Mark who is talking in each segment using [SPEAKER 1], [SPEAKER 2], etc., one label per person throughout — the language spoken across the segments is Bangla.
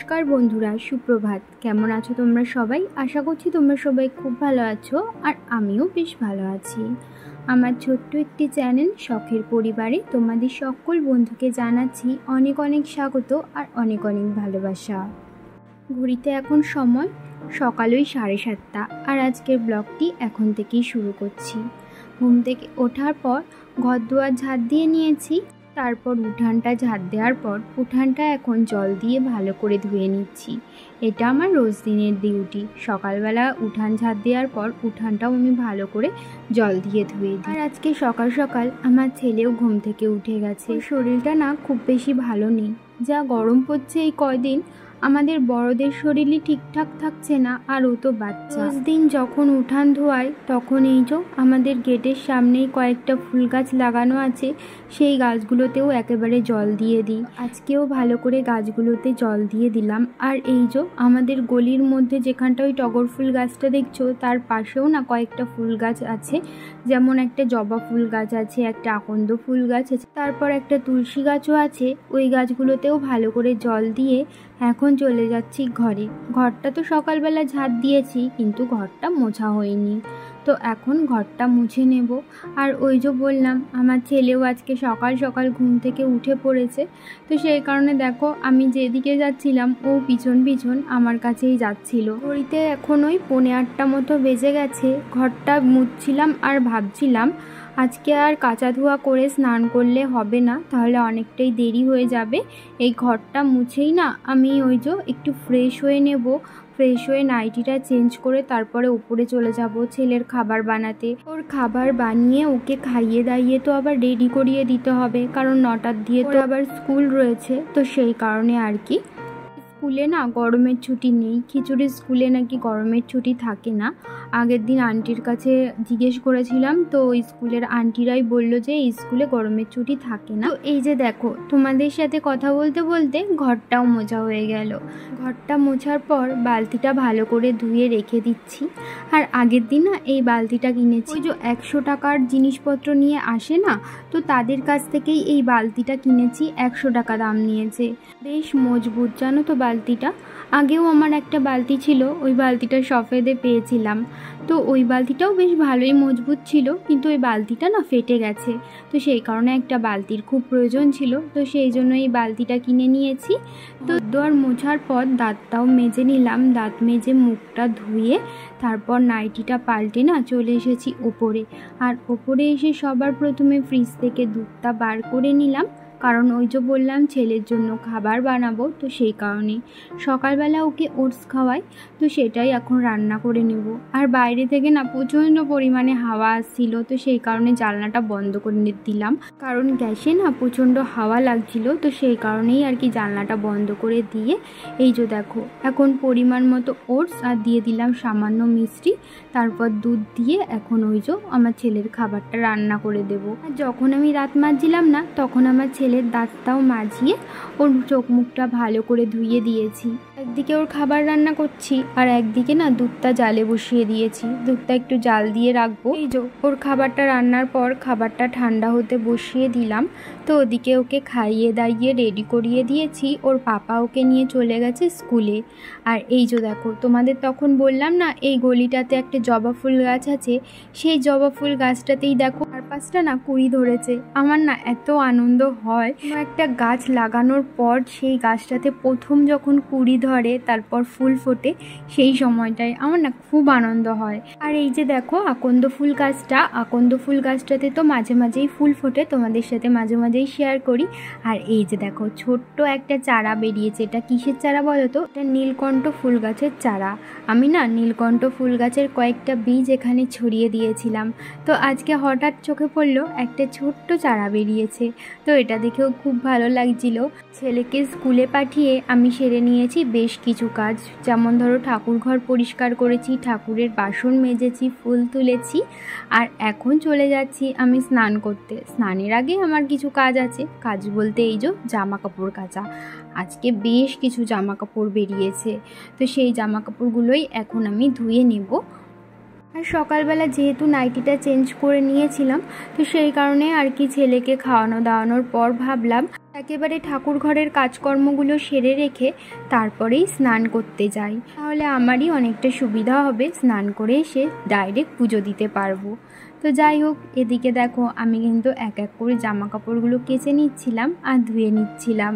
[SPEAKER 1] নমস্কার বন্ধুরা, সুপ্রভাত। কেমন আছো তোমরা সবাই? আশা করছি তোমরা সবাই খুব ভালো আছো, আর আমিও বেশ ভালো আছি। আমার ছোট্ট একটি চ্যানেল শখের পরিবারে তোমাদের সকল বন্ধুকে জানাচ্ছি অনেক অনেক স্বাগত আর অনেক অনেক ভালোবাসা। ঘড়িতে এখন সময় সকাল 7:30, আর আজকের ব্লগটি এখন থেকেই শুরু করছি। ঘুম থেকে ওঠার পর ঘর দুয়ার ঝাড় দিয়ে নিয়েছি, তারপর উঠানটা ঝাড় দেওয়ার পর উঠানটা এখন জল দিয়ে ভালো করে ধুয়ে নিচ্ছি। এটা আমার রোজ দিনের ডিউটি। সকালবেলা উঠান ঝাড় দেওয়ার পর উঠানটাও আমি ভালো করে জল দিয়ে ধুয়ে দিই। আর আজকে সকাল সকাল আমার ছেলেও ঘুম থেকে উঠে গেছে। শরীরটা না খুব বেশি ভালো নেই, যা গরম পড়ছে এই কয়দিন আমাদের বড়দের শরীরই ঠিকঠাক থাকছে না, আর ও তো বাচ্চা। রোজ দিন যখন উঠান ধোয়াই তখন এই যে আমাদের গেটের সামনেই কয়েকটা ফুল গাছ লাগানো আছে, সেই গাছগুলোতেও একেবারে জল দিয়ে দিই। আজকেও ভালো করে গাছগুলোতে জল দিয়ে দিলাম। আর এই যে আমাদের গলির মধ্যে যেখানটা ওই টগর ফুল গাছটা দেখছো, তার পাশেও না কয়েকটা ফুল গাছ আছে, যেমন একটা জবা ফুল গাছ আছে, একটা আকন্দ ফুল গাছ আছে, তারপর একটা তুলসী গাছও আছে। ওই গাছগুলোতেও ভালো করে জল দিয়ে এখন চলে যাচ্ছি ঘরে। ঘরটা তো সকালবেলা ঝাড় দিয়েছি, কিন্তু ঘরটা মোছা হয়নি, তো এখন ঘরটা মুছে নেব। আর ওই যে বললাম আমার ছেলেও আজকে সকাল সকাল ঘুম থেকে উঠে পড়েছে, তো সেই কারণে দেখো আমি যেদিকে যাচ্ছিলাম ও পিছন পিছন আমার কাছেই যাচ্ছিল। ঘড়িতে এখন ওই 8:15 মতো বেজে গেছে। ঘরটা মুছছিলাম আর ভাবছিলাম আজকে আর কাচা ধোয়া করে স্নান করলে হবে না, তাহলে অনেকটাই দেরি হয়ে যাবে। এই ঘরটা মুছেই না আমি ওই যে একটু ফ্রেশ হয়ে নেব। ফ্রেশ হয়ে নাইটিটা চেঞ্জ করে তারপরে উপরে চলে যাব ছেলের খাবার বানাতে। ওর খাবার বানিয়ে ওকে খাইয়ে দাইয়ে তো আবার রেডি করিয়ে দিতে হবে, কারণ 9টার দিয়ে তো আবার স্কুল রয়েছে, তো সেই কারণে আর কি। স্কুলে না গরমের ছুটি নেই, খিচুড়ির স্কুলে নাকি গরমের ছুটি থাকে না। আগের দিন আন্টির কাছে জিজ্ঞেস করেছিলাম, তো ওই স্কুলের আন্টিরাই বললো যে এই স্কুলে গরমের ছুটি থাকে না। তো এই যে দেখো তোমাদের সাথে কথা বলতে বলতে ঘরটাও মোছা হয়ে গেল। ঘরটা মোছার পর বালতিটা ভালো করে ধুয়ে রেখে দিচ্ছি। আর আগের দিন না এই বালতিটা কিনেছি, যে 100 টাকার জিনিসপত্র নিয়ে আসে না, তো তাদের কাছ থেকেই এই বালতিটা কিনেছি। 100 টাকা দাম নিয়েছে। বেশ মজবুত জানো তো বালতিটা। আগেও আমার একটা বালতি ছিল, ওই বালতিটা সফেদে পেয়েছিলাম, তো ওই বালতিটাও বেশ ভালোই মজবুত ছিল, কিন্তু ওই বালতিটা না ফেটে গেছে, তো সেই কারণে একটা বালতির খুব প্রয়োজন ছিল, তো সেই জন্য এই বালতিটা কিনে নিয়েছি। তো দুয়ার মোছার পর দাঁতটাও মেজে নিলাম। দাঁত মেজে মুখটা ধুয়ে তারপর নাইটিটা পাল্টে না চলে এসেছি ওপরে। আর ওপরে এসে সবার প্রথমে ফ্রিজ থেকে দুধটা বার করে নিলাম, কারণ ওই যে বললাম ছেলের জন্য খাবার বানাবো, তো সেই কারণে সকালবেলা ওকে ওটস খাওয়াই, তো সেটাই এখন রান্না করে নেব। আর বাইরে থেকে না প্রচণ্ড পরিমাণে হাওয়া আসছিল, তো সেই কারণে জানলাটা বন্ধ করে দিলাম, কারণ গ্যাসে না প্রচণ্ড হাওয়া লাগছিল, তো সেই কারণেই আর কি জানলাটা বন্ধ করে দিয়ে এই যে দেখো এখন পরিমাণ মতো ওটস আর দিয়ে দিলাম সামান্য মিষ্টি, তারপর দুধ দিয়ে এখন ওই যে আমার ছেলের খাবারটা রান্না করে দেবো। আর যখন আমি দাঁত মাজছিলাম না, তখন আমার ছেলের দাঁতটাও মাজিয়ে ওর চোখ মুখটা ভালো করে ধুইয়ে দিয়েছি। একদিকে ওর খাবার রান্না করছি, আর একদিকে না দুধটা জালে বসিয়ে দিয়েছি। দুধটা একটু জাল দিয়ে রাখবো। এই যে ওর খাবারটা রান্নার পর খাবারটা ঠান্ডা হতে বসিয়ে দিলাম, তো ওদিকে ওকে খাইয়ে দাইয়ে রেডি করিয়ে দিয়েছি। ওর পাপা ওকে নিয়ে চলে গেছে স্কুলে। আর এই যে দেখো তোমাদের তখন বললাম না এই গলিটাতে একটা জবা ফুল গাছ আছে, সেই জবা ফুল গাছটাতেই দেখো 4-5টা না কুড়ি ধরেছে। আমার না এত আনন্দ হয়, একটা গাছ লাগানোর পর সেই গাছটাতে প্রথম যখন কুড়ি ধরে তারপর ফুল ফোটে, সেই সময়টায় আমার না খুব আনন্দ হয়। আর এই যে দেখো আকন্দ ফুল গাছটাতে তো মাঝে মাঝেই ফুল ফোটে, তোমাদের সাথে মাঝে মাঝেই শেয়ার করি। আর এই যে দেখো ছোট্ট একটা চারা বেরিয়েছে। এটা কিসের চারা বলো তো? এটা নীলকণ্ঠ ফুল গাছের চারা। আমি না নীলকণ্ঠ ফুল গাছের কয়েকটা বীজ এখানে ছড়িয়ে দিয়েছিলাম, তো আজকে হঠাৎ চোখে পড়লো একটা ছোট্ট চারা বেরিয়েছে, তো এটা দেখেও খুব ভালো লাগছিল। ছেলেকে স্কুলে পাঠিয়ে আমি সেরে নিয়েছি বেশ কিছু কাজ, যেমন ধরো ঠাকুর ঘর পরিষ্কার করেছি, ঠাকুরের বাসন মেজেছি, ফুল তুলেছি, আর এখন চলে যাচ্ছি আমি স্নান করতে। স্নানের আগে আমার কিছু কাজ আছে, কাজ বলতে এই যে জামা কাপড় কাচা। আজকে বেশ কিছু জামা কাপড় বেরিয়েছে, তো সেই জামা কাপড়গুলোই এখন আমি ধুয়ে নেব। আর সকালবেলা যেহেতু নাইটিটা চেঞ্জ করে নিয়েছিলাম, তো সেই কারণে আর কি ছেলেকে খাওয়ানো দাওয়ানোর পর ভাবলাম একেবারে ঠাকুর ঘরের কাজকর্মগুলো সেরে রেখে তারপরেই স্নান করতে যাই, তাহলে আমারই অনেকটা সুবিধা হবে, স্নান করে এসে ডাইরেক্ট পুজো দিতে পারবো। তো যাই হোক, এদিকে দেখো আমি কিন্তু এক এক করে জামা কাপড়গুলো কেচে নিচ্ছিলাম আর ধুয়ে নিচ্ছিলাম।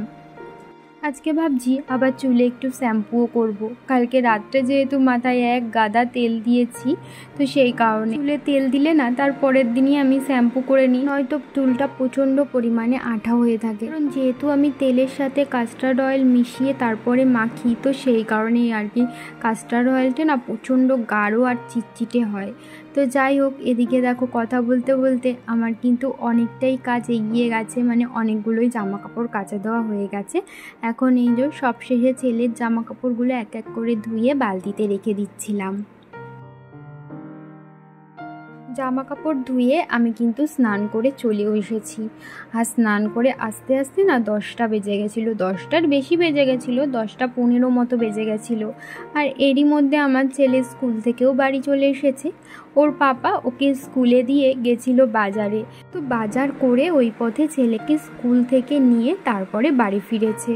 [SPEAKER 1] আজকে ভাবছি আবার চুলে একটু শ্যাম্পুও করব। কালকে রাত্রে যেহেতু মাথায় এক গাদা তেল দিয়েছি, তো সেই কারণে চুলে তেল দিলে না তার পরের দিনই আমি শ্যাম্পু করে নিই, নয়তো চুলটা প্রচণ্ড পরিমাণে আঠা হয়ে থাকে। কারণ যেহেতু আমি তেলের সাথে কাস্টার্ড অয়েল মিশিয়ে তারপরে মাখি, তো সেই কারণেই আর কি কাস্টার্ড অয়েলটা না প্রচণ্ড গাঢ় আর চিটচিটে হয়। তো যাই হোক, এদিকে দেখো কথা বলতে বলতে আমার কিন্তু অনেকটাই কাজ এগিয়ে গেছে, মানে অনেকগুলোই জামা কাপড় কাচা দেওয়া হয়ে গেছে। এখন এই যে সবশেষে ছেলের জামা কাপড়গুলো এক এক করে ধুয়ে বালতিতে রেখে দিচ্ছিলাম। জামা কাপড় ধুয়ে আমি কিন্তু স্নান করে চলেও এসেছি। আর স্নান করে আস্তে আস্তে না 10টা বেজে গেছিলো, 10টার বেশি বেজে গেছিলো, 10টা 15 মতো বেজে গেছিলো। আর এরই মধ্যে আমার ছেলে স্কুল থেকেও বাড়ি চলে এসেছে। ওর পাপা ওকে স্কুলে দিয়ে গেছিলো বাজারে, তো বাজার করে ওই পথে ছেলেকে স্কুল থেকে নিয়ে তারপরে বাড়ি ফিরেছে।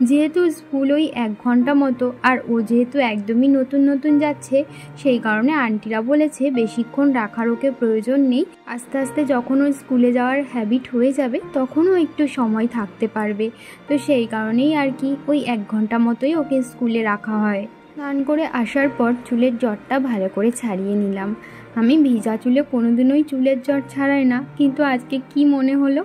[SPEAKER 1] যেহেতু স্কুল ওই 1 ঘন্টা মতো, আর ও যেহেতু একদমই নতুন নতুন যাচ্ছে, সেই কারণে আন্টিরা বলেছে বেশিক্ষণ রাখার ওকে প্রয়োজন নেই, আস্তে আস্তে যখন ও স্কুলে যাওয়ার হ্যাবিট হয়ে যাবে তখনও একটু সময় থাকতে পারবে। তো সেই কারণেই আর কি ওই 1 ঘন্টা মতোই ওকে স্কুলে রাখা হয়। স্নান করে আসার পর চুলের জটটা ভালো করে ছাড়িয়ে নিলাম। আমি ভিজা চুলে কোনোদিনই চুলের জট ছাড়াই না, কিন্তু আজকে কি মনে হলো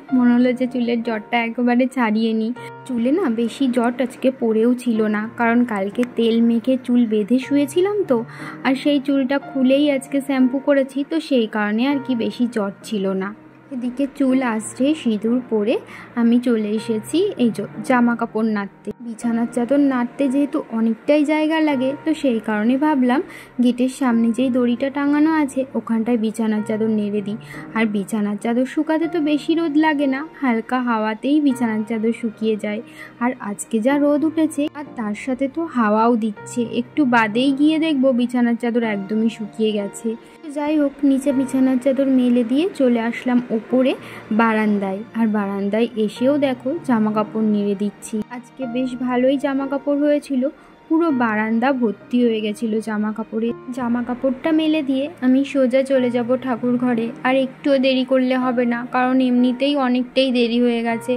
[SPEAKER 1] যে চুলের জটটা একেবারে ছাড়িয়ে নিই। চুলে না বেশি জট আজকে পড়েও ছিল না, কারণ কালকে তেল মেখে চুল বেঁধে শুয়েছিলাম তো, আর সেই চুলটা খুলেই আজকে শ্যাম্পু করেছি, তো সেই কারণে আর কি বেশি জট ছিল না। এদিকে চুল আসছে সিঁদুর পরে আমি চলে এসেছি এই যে জামা কাপড় নাড়তে। বিছানার চাদর নাড়তে যেহেতু অনেকটাই জায়গা লাগে, তো সেই কারণে ভাবলাম গেটের সামনে যেই দড়িটা টাঙানো আছে ওখানটায় বিছানার চাদর নেড়ে দিই। আর বিছানার চাদর শুকাতে তো বেশি রোদ লাগে না, হালকা হাওয়াতেই বিছানার চাদর শুকিয়ে যায়। আর আজকে যা রোদ উঠেছে, আর তার সাথে তো হাওয়াও দিচ্ছে, একটু বাদেই গিয়ে দেখবো বিছানার চাদর একদমই শুকিয়ে গেছে। যাই হোক, নিচে বিছানার চাদর মেলে দিয়ে চলে আসলাম ওপরে বারান্দায়। আর বারান্দায় এসেও দেখো জামা কাপড় নেড়ে দিচ্ছি। আজকে বেশ ভালোই জামা কাপড় হয়েছিল, পুরো বারান্দা ভর্তি হয়ে গেছিলো জামা কাপড়ে। জামা কাপড়টা মেলে দিয়ে আমি সোজা চলে যাব ঠাকুর ঘরে। আর একটুও দেরি করলে হবে না, কারণ এমনিতেই অনেকটাই দেরি হয়ে গেছে।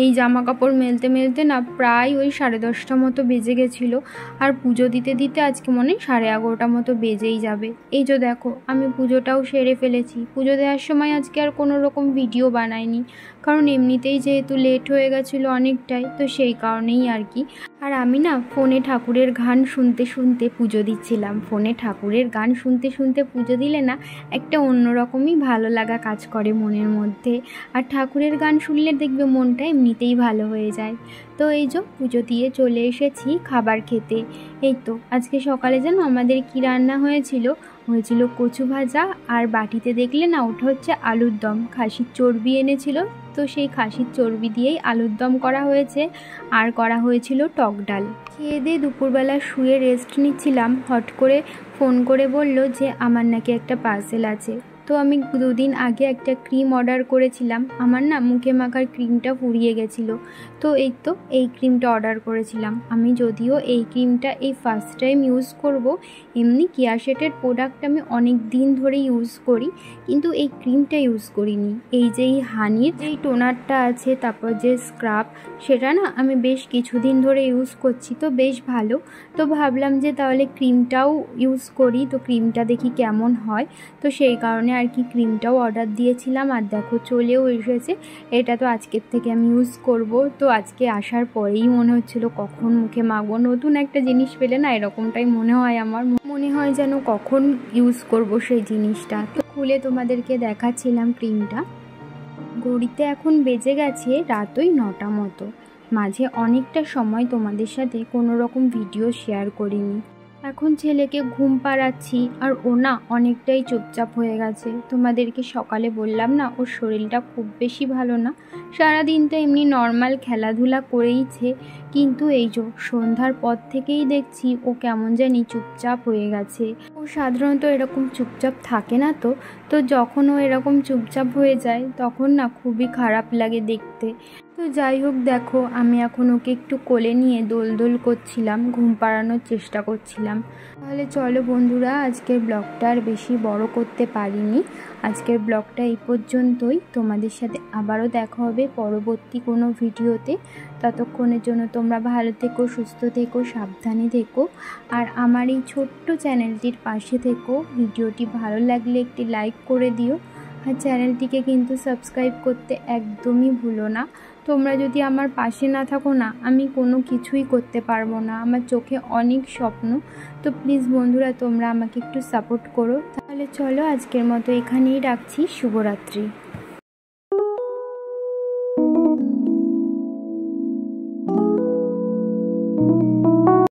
[SPEAKER 1] এই জামা কাপড় মেলতে মেলতে না প্রায় ওই 10:30 মতো বেজে গেছিলো। আর পুজো দিতে দিতে আজকে মনে হয় 11:30 মতো বেজেই যাবে। এই যে দেখো আমি পুজোটাও সেরে ফেলেছি। পুজো দেওয়ার সময় আজকে আর কোনো রকম ভিডিও বানাইনি, কারণ এমনিতেই যেহেতু লেট হয়ে গেছিলো অনেকটাই, তো সেই কারণেই আর কি। আর আমি না ফোনে ঠাকুরের গান শুনতে শুনতে পুজো দিচ্ছিলাম। ফোনে ঠাকুরের গান শুনতে শুনতে পুজো দিলে না একটা অন্যরকমই ভালো লাগা কাজ করে মনের মধ্যে। আর ঠাকুরের গান শুনলে দেখবে মনটা এমনিতেই ভালো হয়ে যায়। তো এই যে পুজো দিয়ে চলে এসেছি খাবার খেতে। এই তো আজকে সকালে জানো আমাদের কি রান্না হয়েছিল কচু ভাজা, আর বাটিতে দেখলে না ওটা হচ্ছে আলুর দম। খাসির চর্বি এনেছিল, তো সেই খাসির চর্বি দিয়েই আলুর দম করা হয়েছে। আর করা হয়েছিল টক ডাল। খেয়ে দিয়ে দুপুরবেলা শুয়ে রেস্ট নিচ্ছিলাম, হট করে ফোন করে বলল যে আমার নাকি একটা পার্সেল আছে। তো আমি 2 দিন আগে একটা ক্রিম অর্ডার করেছিলাম, আমার না মুখে মাখার ক্রিমটা ফুরিয়ে গেছিলো, তো এই ক্রিমটা অর্ডার করেছিলাম। আমি যদিও এই ক্রিমটা এই ফার্স্ট টাইম ইউজ করব, এমনি কেয়ারশেটের প্রোডাক্ট আমি অনেক দিন ধরে ইউজ করি, কিন্তু এই ক্রিমটা ইউজ করিনি। এই যে এই হানির যেই টোনারটা আছে, তারপর যে স্ক্রাব, সেটা না আমি বেশ কিছুদিন ধরে ইউজ করছি, তো বেশ ভালো। তো ভাবলাম যে তাহলে ক্রিমটাও ইউজ করি, তো ক্রিমটা দেখি কেমন হয়। তো সেই কারণে আর কি ক্রিমটাও অর্ডার দিয়েছিলাম, আর দেখো চলেও এসেছে। এটা তো আজকের থেকে আমি ইউজ করব। তো আজকে আসার পরেই মনে হচ্ছিল কখন মুখে মাখবো। নতুন একটা জিনিস পেলে না এরকমটাই মনে হয়, আমার মনে হয় যেন কখন ইউজ করব সেই জিনিসটা। তো খুলে তোমাদেরকে দেখাচ্ছিলাম ক্রিমটা। ঘড়িতে এখন বেজে গেছে রাত ওই 9টা মতো। মাঝে অনেকটা সময় তোমাদের সাথে কোনো রকম ভিডিও শেয়ার করিনি। এখন ছেলেকে ঘুম পাড়াচ্ছি আর ও না অনেকটাই চুপচাপ হয়ে গেছে। তোমাদেরকে সকালে বললাম না ওর শরীরটা খুব বেশি ভালো না, সারাদিনটা এমনি নর্মাল খেলাধুলা করেইছে, কিন্তু এই যে সন্ধ্যার পর থেকেই দেখছি ও কেমন জানি চুপচাপ হয়ে গেছে। ও সাধারণত এরকম চুপচাপ থাকে না, তো যখন ও এরকম চুপচাপ হয়ে যায় তখন না খুবই খারাপ লাগে দেখতে। তো যাই হোক, দেখো আমি এখন ওকে একটু কোলে নিয়ে দোল করছিলাম, ঘুম পাড়ানোর চেষ্টা করছিলাম। তাহলে চলো বন্ধুরা, আজকের ব্লগটা আর বেশি বড় করতে পারিনি। আজকের ব্লগটা এই পর্যন্তই। তোমাদের সাথে আবারও দেখা হবে পরবর্তী কোনো ভিডিওতে। ততক্ষণের জন্য তোমরা ভালো থেকো, সুস্থ থেকো, সাবধানে থেকো, আর আমার এই ছোট্ট চ্যানেলটির পাশে থেকো। ভিডিওটি ভালো লাগলে একটি লাইক করে দিও, আর চ্যানেলটিকে কিন্তু সাবস্ক্রাইব করতে একদমই ভুলো না। তোমরা যদি আমার পাশে না থাকো না, আমি কোনো কিছুই করতে পারবো না। আমার চোখে অনেক স্বপ্ন, তো প্লিজ বন্ধুরা তোমরা আমাকে একটু সাপোর্ট করো। তাহলে চলো আজকের মতো এখানেই রাখছি। শুভরাত্রি।